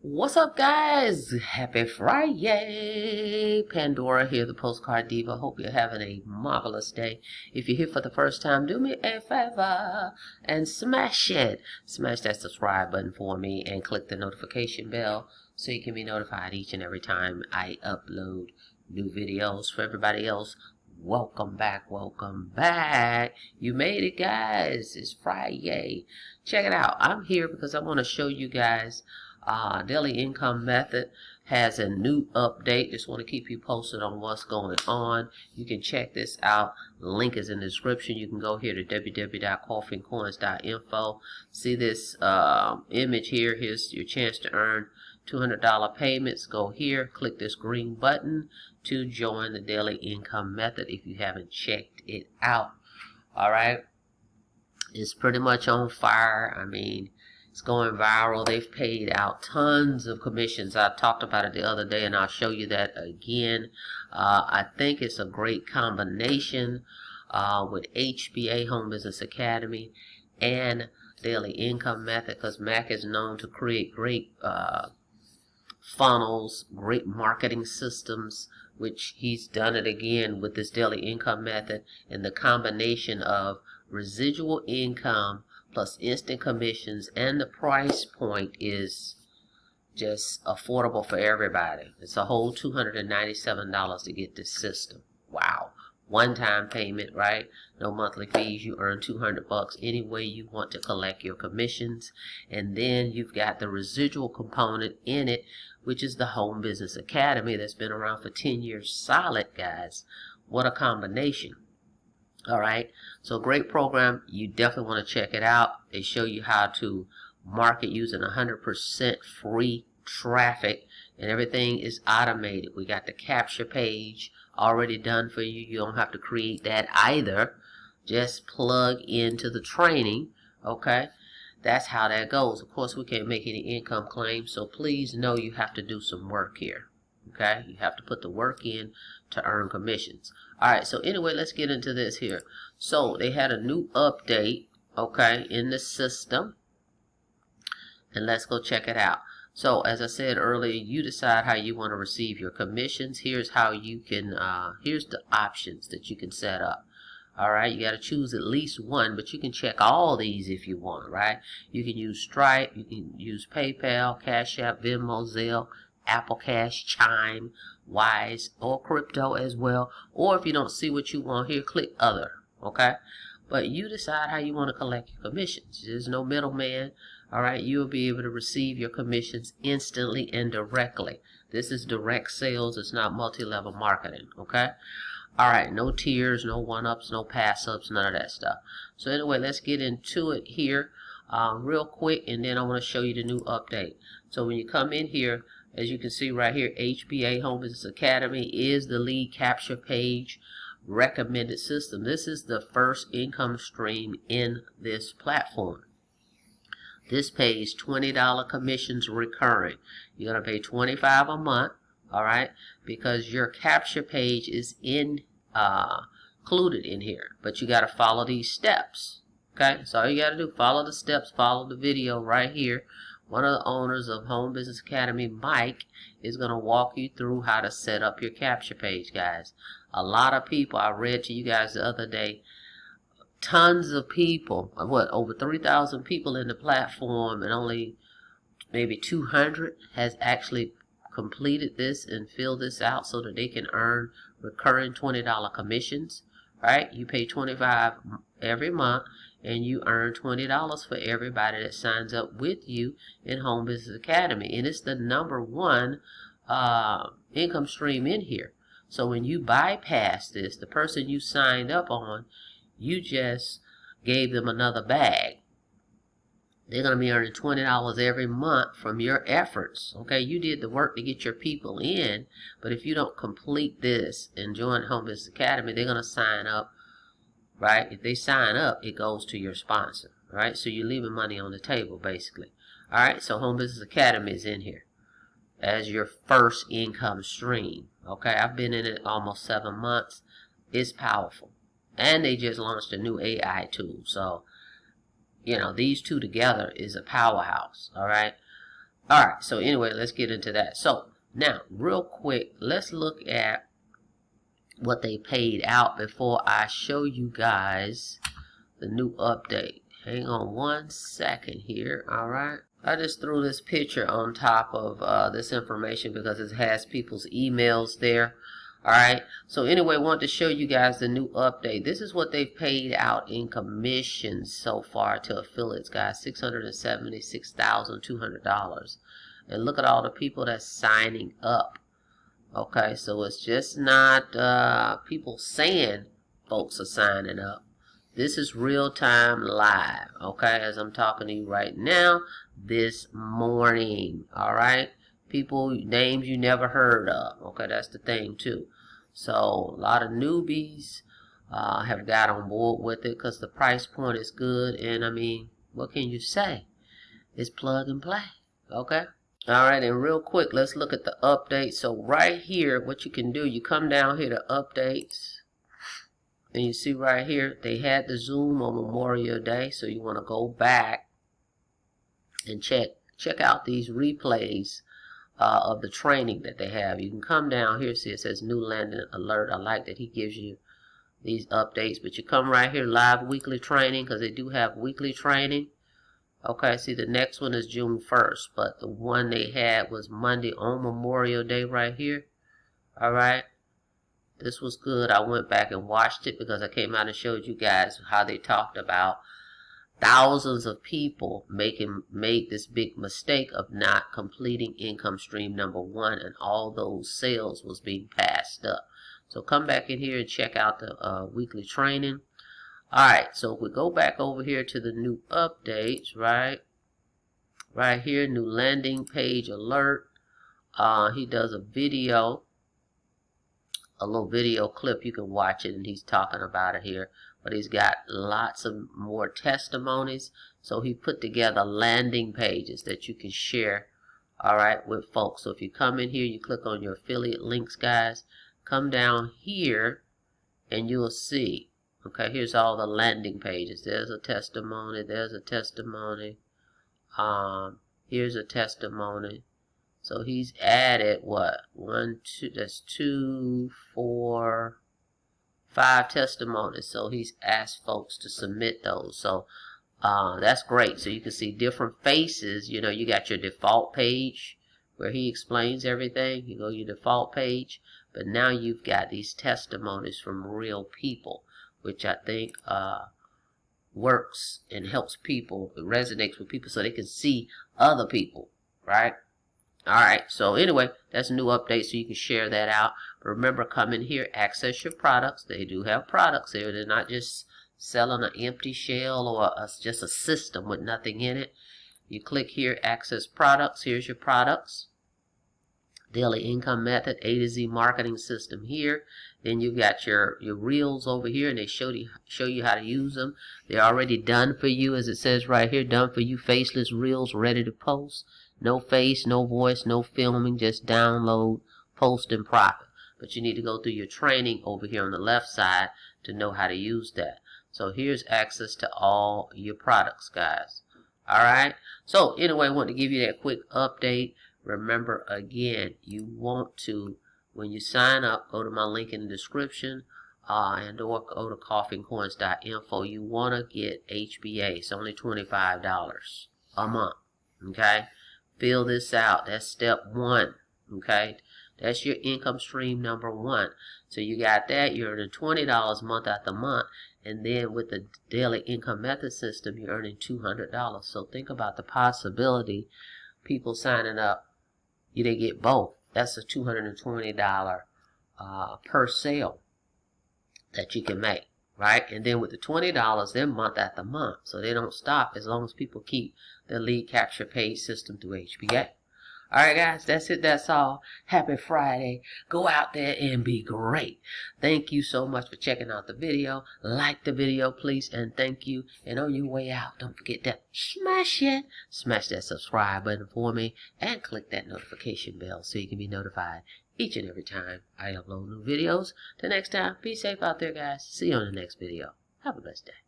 What's up, guys? Happy Friday! Pandora here, the Postcard Diva. Hope you're having a marvelous day. If you're here for the first time, do me a favor and smash it. Smash that subscribe button for me and click the notification bell so you can be notified each and every time I upload new videos. For everybody else, welcome back, welcome back. You made it, guys. It's Friday. Check it out. I'm here because I want to show you guys daily income method has a new update. Just want to keep you posted on what's going on. You can check this out. Link is in the description. You can go here to www.coffeeandcoins.info. See this image here. Here's your chance to earn $200 payments. Go here, click this green button to join the daily income method if you haven't checked it out. Alright, it's pretty much on fire. I mean, it's going viral. They've paid out tons of commissions. I talked about it the other day, and I'll show you that again. I think it's a great combination with HBA, Home Business Academy, and Daily Income Method, because Mac is known to create great funnels, great marketing systems, which he's done it again with this Daily Income Method, and the combination of residual income plus instant commissions, and the price point is just affordable for everybody. It's a whole $297 to get this system. Wow. One-time payment, right? No monthly fees. You earn $200 any way you want to collect your commissions. And then you've got the residual component in it, which is the Home Business Academy that's been around for 10 years solid, guys. What a combination. Alright, so great program. You definitely want to check it out. They show you how to market using 100% free traffic, and everything is automated. We got the capture page already done for you. You don't have to create that either. Just plug into the training. Okay, that's how that goes. Of course, we can't make any income claims, so please know you have to do some work here. Okay, you have to put the work in to earn commissions. Alright, so anyway, let's get into this here. So they had a new update, okay, in the system, and let's go check it out. So as I said earlier, you decide how you want to receive your commissions. Here's how you can here's the options that you can set up. Alright, you got to choose at least one, but you can check all these if you want, right? You can use Stripe, you can use PayPal, Cash App, Venmo, Zelle, Apple Cash, Chime, Wise, or crypto as well. Or if you don't see what you want here, click other. Okay, but you decide how you want to collect your commissions. There's no middleman. Alright, you'll be able to receive your commissions instantly and directly. This is direct sales. It's not multi-level marketing. Okay, alright, no tiers, no one-ups, no pass-ups, none of that stuff. So anyway, let's get into it here real quick, and then I want to show you the new update. So when you come in here, as you can see right here, HBA Home Business Academy is the lead capture page recommended system. This is the first income stream in this platform. This pays $20 commissions recurring. You're going to pay $25 a month, alright, because your capture page is included in here. But you got to follow these steps. Okay, so all you got to do, follow the steps, follow the video right here. One of the owners of Home Business Academy, Mike, is going to walk you through how to set up your capture page, guys. A lot of people, I read to you guys the other day, tons of people, over 3,000 people in the platform, and only maybe 200 has actually completed this and filled this out so that they can earn recurring $20 commissions. Right? You pay $25 every month, and you earn $20 for everybody that signs up with you in Home Business Academy. And it's the #1 income stream in here. So when you bypass this, the person you signed up on, you just gave them another bag. They're going to be earning $20 every month from your efforts. Okay, you did the work to get your people in, but if you don't complete this and join Home Business Academy, they're going to sign up. Right? If they sign up, it goes to your sponsor. Right? So you're leaving money on the table, basically. Alright, so Home Business Academy is in here as your first income stream. Okay, I've been in it almost 7 months. It's powerful. And they just launched a new AI tool. So, you know, these two together is a powerhouse. Alright, Alright, so anyway, let's get into that. So now, real quick, let's look at what they paid out before I show you guys the new update. Hang on 1 second here. Alright, I just threw this picture on top of this information because it has people's emails there. Alright, so anyway, I want to show you guys the new update. This is what they've paid out in commissions so far to affiliates, guys. $676,200. And look at all the people that's signing up. Okay, so it's just not people saying folks are signing up. This is real time live, okay, as I'm talking to you right now, this morning, alright? People, names you never heard of, okay, that's the thing too. So, a lot of newbies have got on board with it because the price point is good, and I mean, what can you say? It's plug and play, okay? Alright, and real quick, let's look at the update. So, right here, what you can do, you come down here to updates. And you see right here, they had the Zoom on Memorial Day, so you want to go back and check out these replays of the training that they have. You can come down here, see it says new landing alert. I like that he gives you these updates, but you come right here, live weekly training, because they do have weekly training. Okay, see the next one is June 1st, but the one they had was Monday on Memorial Day right here. Alright. This was good. I went back and watched it because I came out and showed you guys how they talked about thousands of people made this big mistake of not completing income stream number 1, and all those sales was being passed up. So come back in here and check out the weekly training. Alright, so if we go back over here to the new updates, right here, new landing page alert. He does a video. A little video clip, you can watch it, and he's talking about it here, but he's got lots of more testimonies, so he put together landing pages that you can share, alright, with folks. So if you come in here, you click on your affiliate links, guys, come down here and you'll see, okay, here's all the landing pages. There's a testimony, there's a testimony, here's a testimony. So he's added what? 1, 2, that's 2, 4, 5 testimonies. So he's asked folks to submit those. So that's great. So you can see different faces. You know, you got your default page where he explains everything. You go to your default page. But now you've got these testimonies from real people, which I think works and helps people. It resonates with people so they can see other people, right? Alright, so anyway, that's a new update, so you can share that out. But remember, come in here, access your products. They do have products there. They're not just selling an empty shell or just a system with nothing in it. You click here, access products. Here's your products. Daily income method, A to Z marketing system here. Then you've got your reels over here, and they show you how to use them. They're already done for you, as it says right here, done for you, faceless reels ready to post. No face, no voice, no filming, just download, post, and profit. But you need to go through your training over here on the left side to know how to use that. So here's access to all your products, guys. Alright? So anyway, I want to give you that quick update. Remember, again, you want to, when you sign up, go to my link in the description and or go to coffeeandcoins.info. You want to get HBA. It's only $25 a month. Okay? Fill this out. That's step 1. Okay? That's your income stream number 1. So you got that. You're earning $20 month after month. And then with the daily income method system, you're earning $200. So think about the possibility. People signing up, they get both. That's a $220 per sale that you can make, right? And then with the $20, they're month after month, so they don't stop as long as people keep the lead capture page system through HBA. Alright guys, that's it, that's all. Happy Friday. Go out there and be great. Thank you so much for checking out the video. Like the video, please, and thank you. And on your way out, don't forget to smash that subscribe button for me, and click that notification bell so you can be notified each and every time I upload new videos. Till next time, be safe out there, guys. See you on the next video. Have a blessed day.